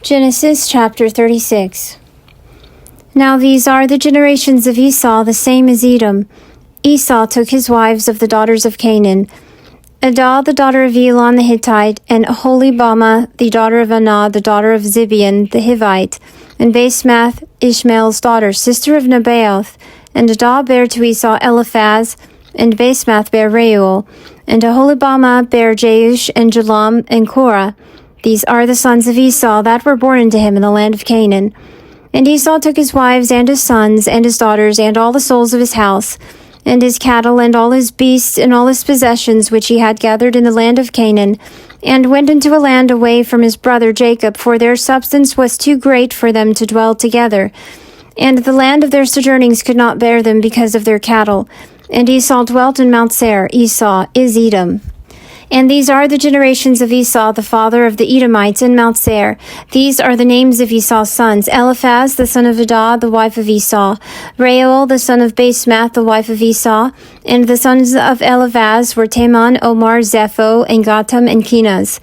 Genesis chapter 36. Now these are the generations of Esau, the same as Edom. Esau took his wives of the daughters of Canaan, Adah the daughter of Elon the Hittite, and Aholibamah the daughter of Anah the daughter of Zibeon the Hivite, and Basemath Ishmael's daughter, sister of Nebaioth. And Adah bare to Esau Eliphaz, and Basemath bare Reuel, and Aholibamah bare Jeush, and Jalam, and Korah. These are the sons of Esau that were born unto him in the land of Canaan. And Esau took his wives, and his sons, and his daughters, and all the souls of his house, and his cattle, and all his beasts, and all his possessions which he had gathered in the land of Canaan, and went into a land away from his brother Jacob, for their substance was too great for them to dwell together. And the land of their sojournings could not bear them because of their cattle. And Esau dwelt in Mount Seir. Esau is Edom. And these are the generations of Esau, the father of the Edomites, in Mount Seir. These are the names of Esau's sons: Eliphaz, the son of Adah, the wife of Esau; Reuel, the son of Basemath, the wife of Esau. And the sons of Eliphaz were Teman, Omar, Zepho, and Gatam, and Kenaz.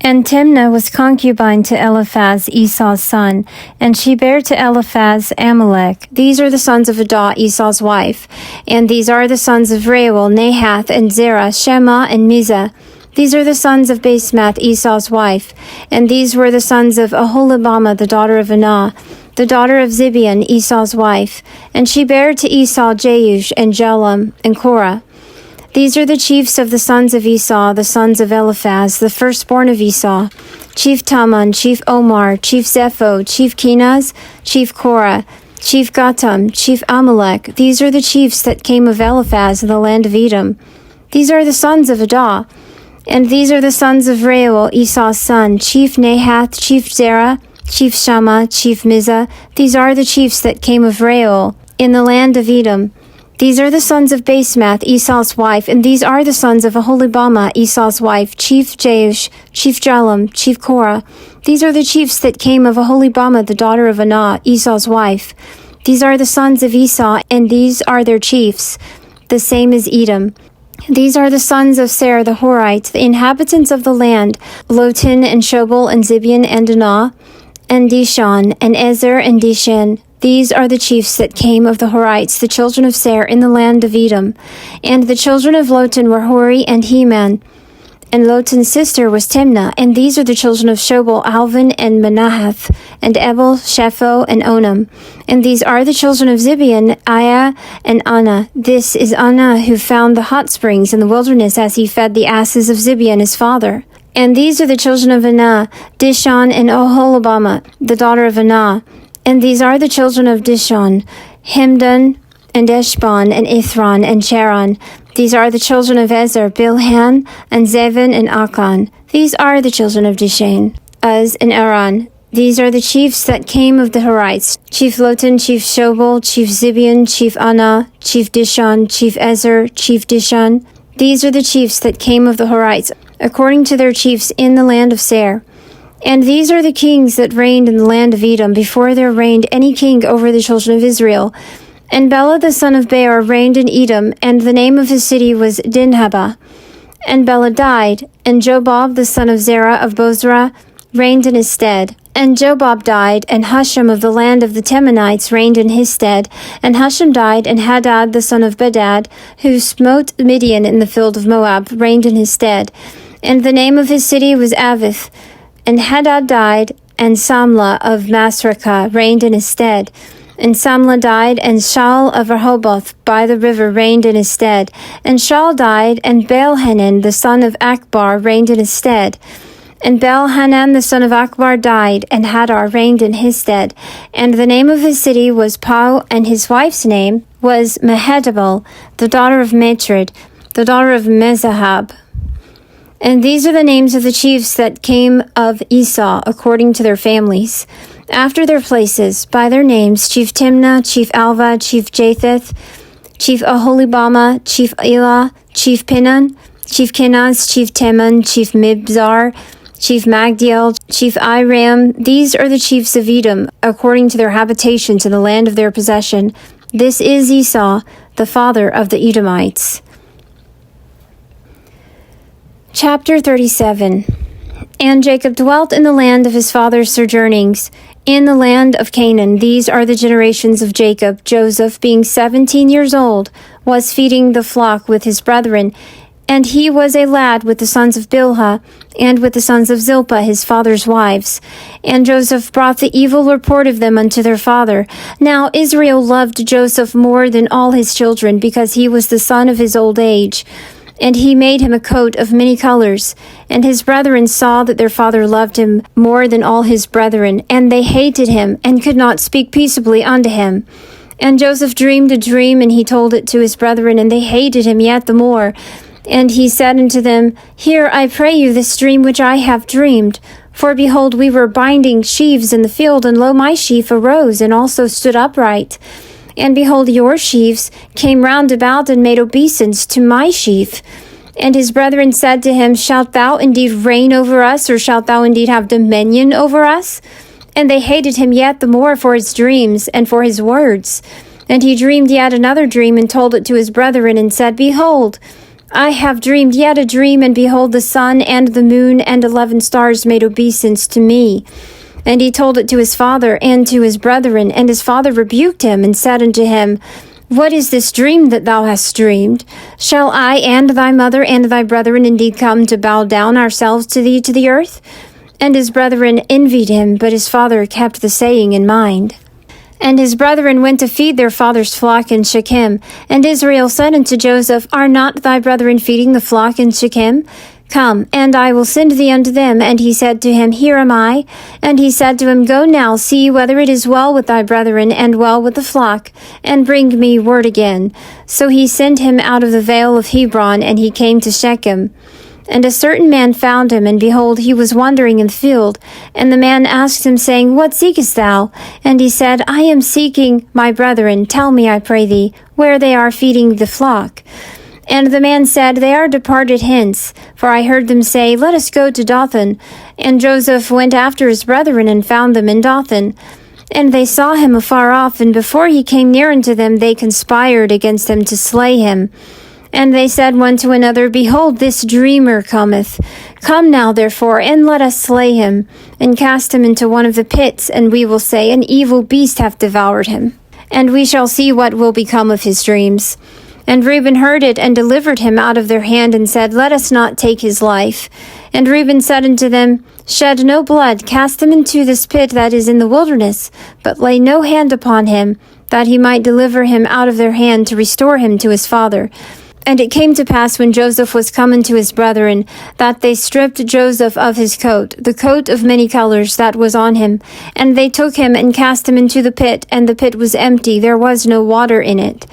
And Timnah was concubine to Eliphaz, Esau's son, and she bare to Eliphaz Amalek. These are the sons of Adah, Esau's wife. And these are the sons of Reuel, Nahath, and Zerah, Shema, and Mizah. These are the sons of Basemath, Esau's wife. And these were the sons of Aholibamah, the daughter of Anah, the daughter of Zibeon, Esau's wife. And she bare to Esau Jeush, and Jalam, and Korah. These are the chiefs of the sons of Esau, the sons of Eliphaz, the firstborn of Esau: Chief Taman, Chief Omar, Chief Zepho, Chief Kenaz, Chief Korah, Chief Gatam, Chief Amalek. These are the chiefs that came of Eliphaz in the land of Edom. These are the sons of Adah. And these are the sons of Reuel, Esau's son: Chief Nahath, Chief Zerah, Chief Shammah, Chief Mizah. These are the chiefs that came of Reuel in the land of Edom. These are the sons of Basemath, Esau's wife, and these are the sons of Aholibamah, Esau's wife: Chief Jeush, Chief Jalam, Chief Korah. These are the chiefs that came of Aholibamah, the daughter of Anah, Esau's wife. These are the sons of Esau, and these are their chiefs, the same as Edom. These are the sons of Seir the Horites, the inhabitants of the land: Lotan, and Shobal, and Zibeon, and Anah, and Dishon, and Ezer, and Dishan. These are the chiefs that came of the Horites, the children of Seir, in the land of Edom. And the children of Lotan were Hori and Heman. And Lotan's sister was Timnah. And these are the children of Shobal, Alvan, and Manahath, and Ebal, Shepho, and Onam. And these are the children of Zibeon, Aiah, and Anah. This is Anah, who found the hot springs in the wilderness as he fed the asses of Zibeon his father. And these are the children of Anah, Dishon, and Aholibamah, the daughter of Anah. And these are the children of Dishon: Hemdan, and Eshbon, and Ithron, and Cheran. These are the children of Ezer: Bilhan, and Zevin, and Akan. These are the children of Dishan: Uz, and Aran. These are the chiefs that came of the Horites: Chief Lotan, Chief Shobal, Chief Zibeon, Chief Anah, Chief Dishon, Chief Ezer, Chief Dishan. These are the chiefs that came of the Horites, according to their chiefs in the land of Seir. And these are the kings that reigned in the land of Edom, before there reigned any king over the children of Israel. And Bela the son of Beor reigned in Edom, and the name of his city was Dinhabah. And Bela died, and Jobab the son of Zerah of Bozrah reigned in his stead. And Jobab died, and Husham of the land of the Temanites reigned in his stead. And Husham died, and Hadad the son of Bedad, who smote Midian in the field of Moab, reigned in his stead. And the name of his city was Avith. And Hadad died, and Samlah of Masrekah reigned in his stead. And Samlah died, and Shaul of Rehoboth by the river reigned in his stead. And Shaul died, and Baal-Hanan the son of Akbar reigned in his stead. And Baal-Hanan the son of Akbar died, and Hadar reigned in his stead. And the name of his city was Pau, and his wife's name was Mehetabel, the daughter of Matred, the daughter of Mezahab. And these are the names of the chiefs that came of Esau, according to their families, after their places, by their names: Chief Timnah, Chief Alva, Chief Japheth, Chief Aholibamah, Chief Elah, Chief Pinon, Chief Kenaz, Chief Teman, Chief Mibzar, Chief Magdiel, Chief Iram. These are the chiefs of Edom, according to their habitations in the land of their possession. This is Esau, the father of the Edomites. Chapter 37. And Jacob dwelt in the land of his father's sojournings, in the land of Canaan. These are the generations of Jacob. Joseph, being 17 years old, was feeding the flock with his brethren, and he was a lad with the sons of Bilhah, and with the sons of Zilpah his father's wives. And Joseph brought the evil report of them unto their father. Now Israel loved Joseph more than all his children, because he was the son of his old age. And he made him a coat of many colors. And his brethren saw that their father loved him more than all his brethren, and they hated him, and could not speak peaceably unto him. And Joseph dreamed a dream, and he told it to his brethren, and they hated him yet the more. And he said unto them, Hear, I pray you, this dream which I have dreamed. For behold, we were binding sheaves in the field, and lo, my sheaf arose, and also stood upright. And behold, your sheaves came round about, and made obeisance to my sheaf. And his brethren said to him, Shalt thou indeed reign over us, or shalt thou indeed have dominion over us? And they hated him yet the more for his dreams, and for his words. And he dreamed yet another dream, and told it to his brethren, and said, Behold, I have dreamed yet a dream, and behold, the sun and the moon and 11 stars made obeisance to me. And he told it to his father and to his brethren, and his father rebuked him, and said unto him, What is this dream that thou hast dreamed? Shall I and thy mother and thy brethren indeed come to bow down ourselves to thee to the earth? And his brethren envied him, but his father kept the saying in mind. And his brethren went to feed their father's flock in Shechem. And Israel said unto Joseph, Are not thy brethren feeding the flock in Shechem? Come, and I will send thee unto them. And he said to him, Here am I. And he said to him, Go now, see whether it is well with thy brethren, and well with the flock, and bring me word again. So he sent him out of the vale of Hebron, and he came to Shechem. And a certain man found him, and behold, he was wandering in the field. And the man asked him, saying, What seekest thou? And he said, I am seeking my brethren. Tell me, I pray thee, where they are feeding the flock. And the man said, They are departed hence, for I heard them say, Let us go to Dothan. And Joseph went after his brethren, and found them in Dothan. And they saw him afar off, and before he came near unto them, they conspired against him to slay him. And they said one to another, Behold, this dreamer cometh. Come now, therefore, and let us slay him, and cast him into one of the pits, and we will say, An evil beast hath devoured him. And we shall see what will become of his dreams. And Reuben heard it, and delivered him out of their hand, and said, Let us not take his life. And Reuben said unto them, Shed no blood, cast him into this pit that is in the wilderness, but lay no hand upon him, that he might deliver him out of their hand, to restore him to his father. And it came to pass, when Joseph was come unto his brethren, that they stripped Joseph of his coat, the coat of many colors that was on him. And they took him, and cast him into the pit, and the pit was empty, there was no water in it.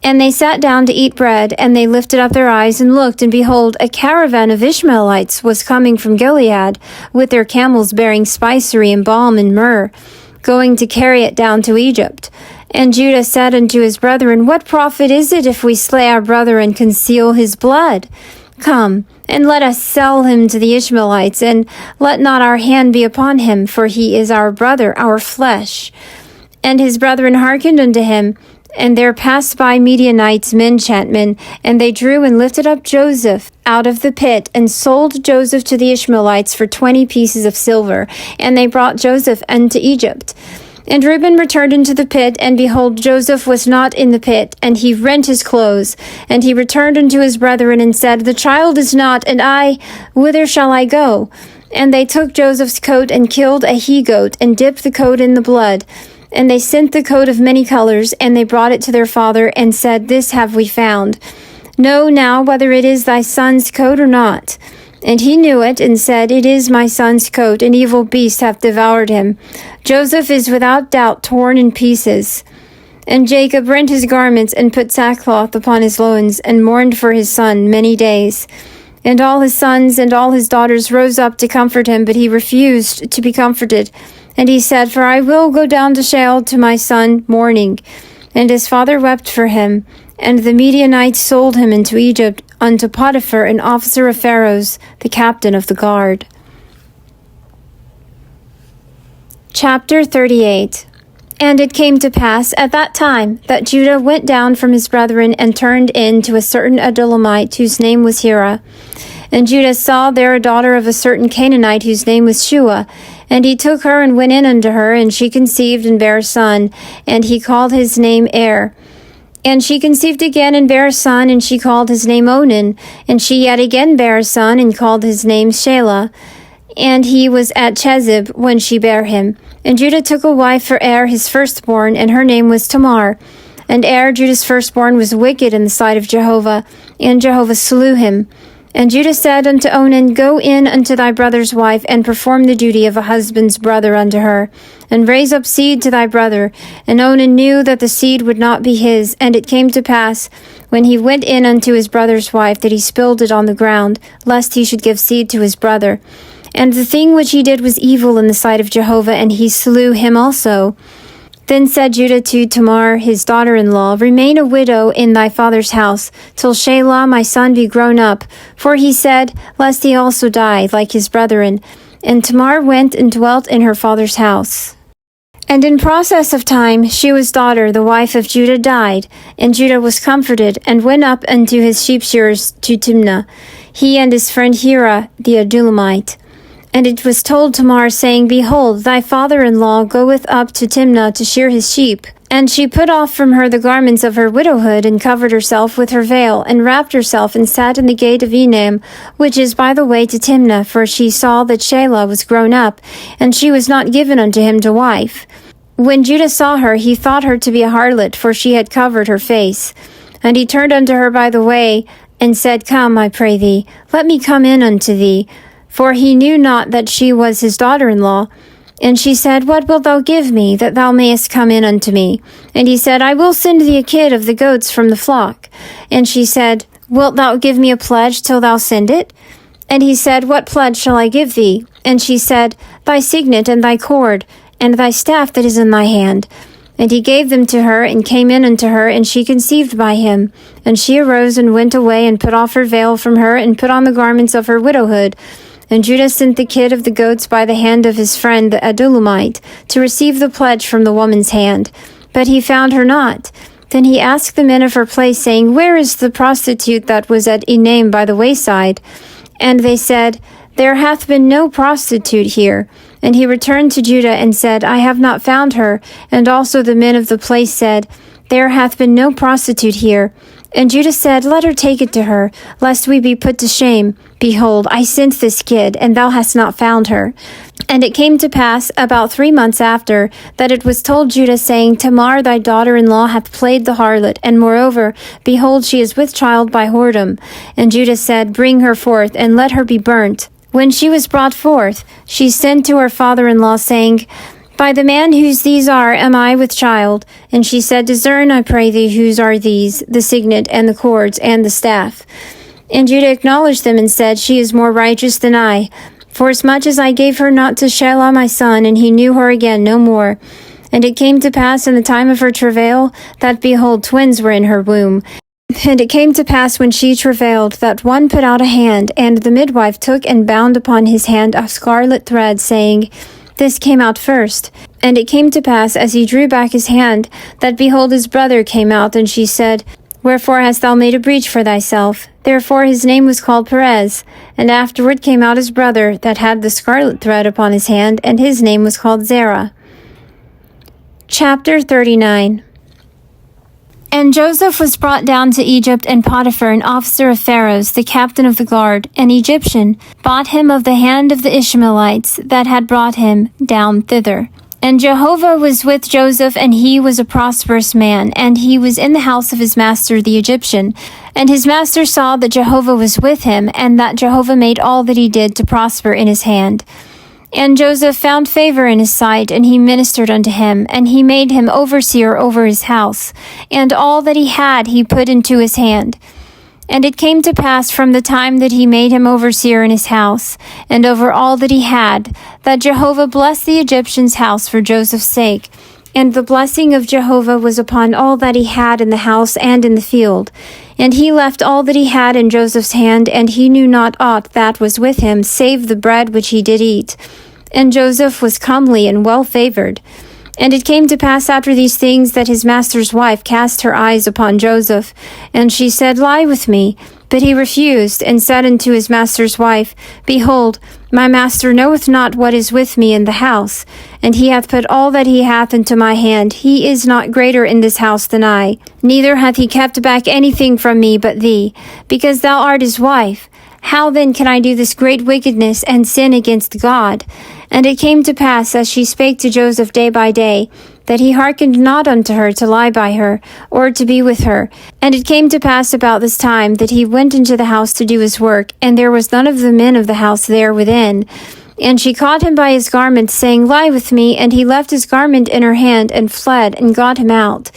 And they sat down to eat bread, and they lifted up their eyes, and looked, and behold, a caravan of Ishmaelites was coming from Gilead, with their camels bearing spicery and balm and myrrh, going to carry it down to Egypt. And Judah said unto his brethren, What profit is it if we slay our brother and conceal his blood? Come, and let us sell him to the Ishmaelites, and let not our hand be upon him, for he is our brother, our flesh. And his brethren hearkened unto him. And there passed by Midianites, men chantmen, and they drew and lifted up Joseph out of the pit, and sold Joseph to the Ishmaelites for 20 pieces of silver. And they brought Joseph unto Egypt. And Reuben returned into the pit, and behold, Joseph was not in the pit, and he rent his clothes. And he returned unto his brethren, and said, The child is not, and I, whither shall I go? And they took Joseph's coat, and killed a he-goat, and dipped the coat in the blood. And they sent the coat of many colors, and they brought it to their father, and said, This have we found. Know now whether it is thy son's coat or not. And he knew it, and said, It is my son's coat, an evil beast hath devoured him. Joseph is without doubt torn in pieces. And Jacob rent his garments, and put sackcloth upon his loins, and mourned for his son many days. And all his sons and all his daughters rose up to comfort him, but he refused to be comforted. And he said, For I will go down to Sheol to my son mourning. And his father wept for him. And the Midianites sold him into Egypt unto Potiphar, an officer of Pharaoh's, the captain of the guard. Chapter 38. And it came to pass at that time that Judah went down from his brethren, and turned in to a certain Adulamite, whose name was Hira. And Judah saw there a daughter of a certain Canaanite whose name was Shua. And he took her and went in unto her, and she conceived and bare a son, and he called his name Er. And she conceived again and bare a son, and she called his name Onan. And she yet again bare a son, and called his name Shelah. And he was at Chezib when she bare him. And Judah took a wife for Er his firstborn, and her name was Tamar. And Er, Judah's firstborn, was wicked in the sight of Jehovah, and Jehovah slew him. And Judah said unto Onan, Go in unto thy brother's wife, and perform the duty of a husband's brother unto her, and raise up seed to thy brother. And Onan knew that the seed would not be his. And it came to pass, when he went in unto his brother's wife, that he spilled it on the ground, lest he should give seed to his brother. And the thing which he did was evil in the sight of Jehovah, and he slew him also. Then said Judah to Tamar, his daughter-in-law, Remain a widow in thy father's house, till Shelah my son be grown up. For he said, Lest he also die, like his brethren. And Tamar went and dwelt in her father's house. And in process of time, Shua's daughter, the wife of Judah, died. And Judah was comforted, and went up unto his sheep-shearers to Timnah, he and his friend Hira the Adullamite. And it was told Tamar, saying, Behold, thy father-in-law goeth up to Timnah to shear his sheep. And she put off from her the garments of her widowhood, and covered herself with her veil, and wrapped herself, and sat in the gate of Enam, which is by the way to Timnah, for she saw that Shelah was grown up, and she was not given unto him to wife. When Judah saw her, he thought her to be a harlot, for she had covered her face. And he turned unto her by the way, and said, Come, I pray thee, let me come in unto thee. For he knew not that she was his daughter-in-law. And she said, What wilt thou give me, that thou mayest come in unto me? And he said, I will send thee a kid of the goats from the flock. And she said, Wilt thou give me a pledge till thou send it? And he said, What pledge shall I give thee? And she said, Thy signet and thy cord, and thy staff that is in thy hand. And he gave them to her, and came in unto her, and she conceived by him. And she arose and went away, and put off her veil from her, and put on the garments of her widowhood. And Judah sent the kid of the goats by the hand of his friend the Adullamite, to receive the pledge from the woman's hand. But he found her not. Then he asked the men of her place, saying, Where is the prostitute that was at Enam by the wayside? And they said, There hath been no prostitute here. And he returned to Judah and said, I have not found her. And also the men of the place said, There hath been no prostitute here. And Judah said, Let her take it to her, lest we be put to shame. Behold, I sent this kid, and thou hast not found her. And it came to pass, about 3 months after, that it was told Judah, saying, Tamar thy daughter-in-law hath played the harlot, and moreover, behold, she is with child by whoredom. And Judah said, Bring her forth, and let her be burnt. When she was brought forth, she sent to her father-in-law, saying, By the man whose these are am I with child. And she said, Discern, I pray thee, whose are these, the signet, and the cords, and the staff. And Judah acknowledged them, and said, She is more righteous than I. Forasmuch as I gave her not to Shelah my son, and he knew her again no more. And it came to pass in the time of her travail, that, behold, twins were in her womb. And it came to pass when she travailed, that one put out a hand, and the midwife took and bound upon his hand a scarlet thread, saying, This came out first. And it came to pass, as he drew back his hand, that behold, his brother came out, and she said, Wherefore hast thou made a breach for thyself? Therefore his name was called Perez. And afterward came out his brother, that had the scarlet thread upon his hand, and his name was called Zerah. Chapter 39. And Joseph was brought down to Egypt, and Potiphar, an officer of Pharaoh's, the captain of the guard, an Egyptian, bought him of the hand of the Ishmaelites that had brought him down thither. And Jehovah was with Joseph, and he was a prosperous man, and he was in the house of his master the Egyptian. And his master saw that Jehovah was with him, and that Jehovah made all that he did to prosper in his hand. And Joseph found favor in his sight, and he ministered unto him, and he made him overseer over his house, and all that he had he put into his hand. And it came to pass from the time that he made him overseer in his house, and over all that he had, that Jehovah blessed the Egyptian's house for Joseph's sake. And the blessing of Jehovah was upon all that he had in the house and in the field. And he left all that he had in Joseph's hand, and he knew not aught that was with him, save the bread which he did eat. And Joseph was comely and well favored. And it came to pass after these things that his master's wife cast her eyes upon Joseph, and she said, Lie with me. But he refused, and said unto his master's wife, Behold, my master knoweth not what is with me in the house, and he hath put all that he hath into my hand. He is not greater in this house than I, neither hath he kept back anything from me but thee, because thou art his wife. How then can I do this great wickedness and sin against God? And it came to pass, as she spake to Joseph day by day, that he hearkened not unto her to lie by her, or to be with her. And it came to pass about this time that he went into the house to do his work, and there was none of the men of the house there within. And she caught him by his garment, saying, Lie with me. And he left his garment in her hand, and fled, and got him out.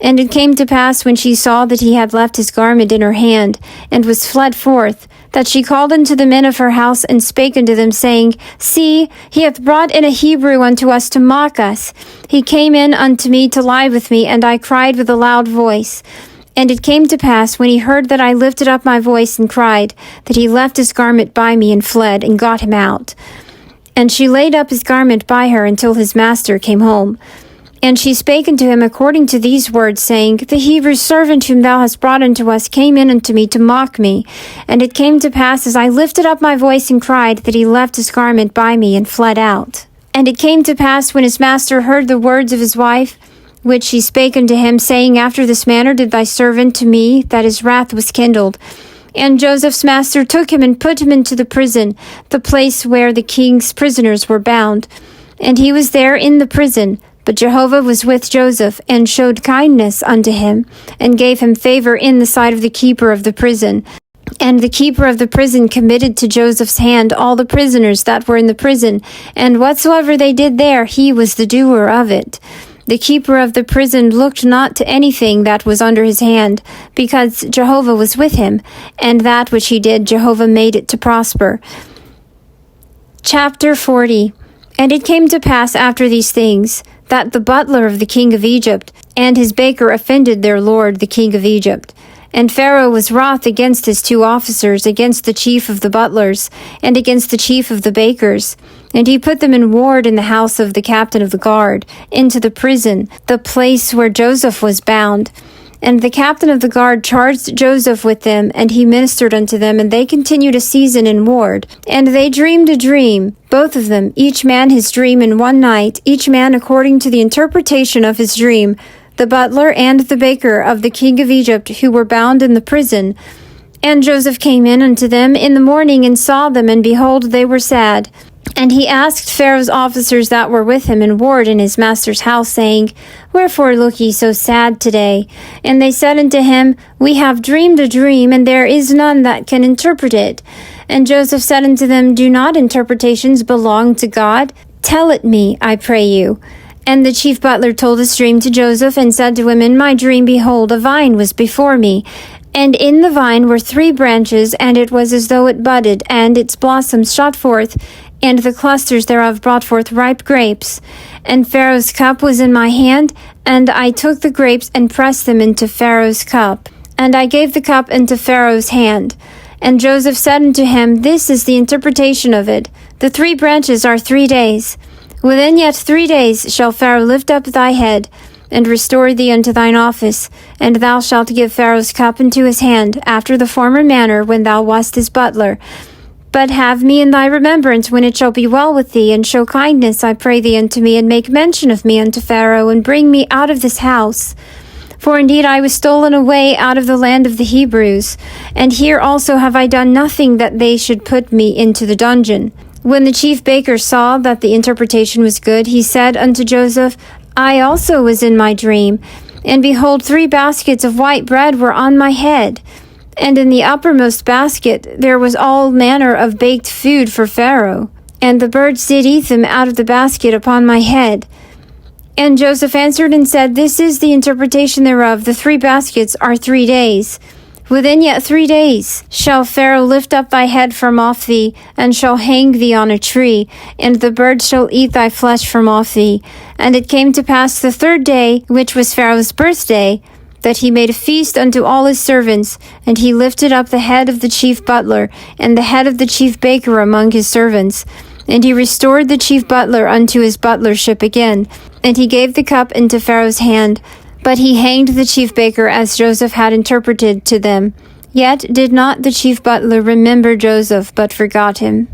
And it came to pass, when she saw that he had left his garment in her hand, and was fled forth, that she called unto the men of her house, and spake unto them, saying, See, he hath brought in a Hebrew unto us to mock us. He came in unto me to lie with me, and I cried with a loud voice. And it came to pass, when he heard that I lifted up my voice and cried, that he left his garment by me, and fled, and got him out. And she laid up his garment by her until his master came home. And she spake unto him according to these words, saying, The Hebrew servant whom thou hast brought unto us came in unto me to mock me. And it came to pass, as I lifted up my voice and cried, that he left his garment by me and fled out. And it came to pass, when his master heard the words of his wife, which she spake unto him, saying, After this manner did thy servant to me, that his wrath was kindled. And Joseph's master took him and put him into the prison, the place where the king's prisoners were bound. And he was there in the prison. But Jehovah was with Joseph, and showed kindness unto him, and gave him favor in the sight of the keeper of the prison. And the keeper of the prison committed to Joseph's hand all the prisoners that were in the prison, and whatsoever they did there, he was the doer of it. The keeper of the prison looked not to anything that was under his hand, because Jehovah was with him, and that which he did, Jehovah made it to prosper. Chapter 40. And it came to pass after these things, that the butler of the king of Egypt and his baker offended their lord the king of Egypt. And Pharaoh was wroth against his two officers, against the chief of the butlers, and against the chief of the bakers. And he put them in ward in the house of the captain of the guard, into the prison, the place where Joseph was bound. And the captain of the guard charged Joseph with them, and he ministered unto them, and they continued a season in ward. And they dreamed a dream, both of them, each man his dream in one night, each man according to the interpretation of his dream, the butler and the baker of the king of Egypt, who were bound in the prison. And Joseph came in unto them in the morning, and saw them, and behold, they were sad. And he asked Pharaoh's officers that were with him in ward in his master's house, saying, Wherefore look ye so sad today? And they said unto him, We have dreamed a dream, and there is none that can interpret it. And Joseph said unto them, Do not interpretations belong to God? Tell it me, I pray you. And the chief butler told his dream to Joseph, and said to him, In my dream, behold, a vine was before me. And in the vine were 3 branches, and it was as though it budded, and its blossoms shot forth, and the clusters thereof brought forth ripe grapes. And Pharaoh's cup was in my hand, and I took the grapes and pressed them into Pharaoh's cup. And I gave the cup into Pharaoh's hand. And Joseph said unto him, This is the interpretation of it. The 3 branches are 3 days. Within yet 3 days shall Pharaoh lift up thy head, and restore thee unto thine office, and thou shalt give Pharaoh's cup into his hand, after the former manner when thou wast his butler. But have me in thy remembrance when it shall be well with thee, and show kindness, I pray thee, unto me, and make mention of me unto Pharaoh, and bring me out of this house. For indeed I was stolen away out of the land of the Hebrews, and here also have I done nothing that they should put me into the dungeon. When the chief baker saw that the interpretation was good, he said unto Joseph, I also was in my dream, and behold, 3 baskets of white bread were on my head. And in the uppermost basket there was all manner of baked food for Pharaoh. And the birds did eat them out of the basket upon my head. And Joseph answered and said, This is the interpretation thereof. The 3 baskets are 3 days. Within yet 3 days shall Pharaoh lift up thy head from off thee, and shall hang thee on a tree, and the birds shall eat thy flesh from off thee. And it came to pass the 3rd day, which was Pharaoh's birthday, that he made a feast unto all his servants, and he lifted up the head of the chief butler, and the head of the chief baker among his servants. And he restored the chief butler unto his butlership again, and he gave the cup into Pharaoh's hand. But he hanged the chief baker as Joseph had interpreted to them. Yet did not the chief butler remember Joseph, but forgot him.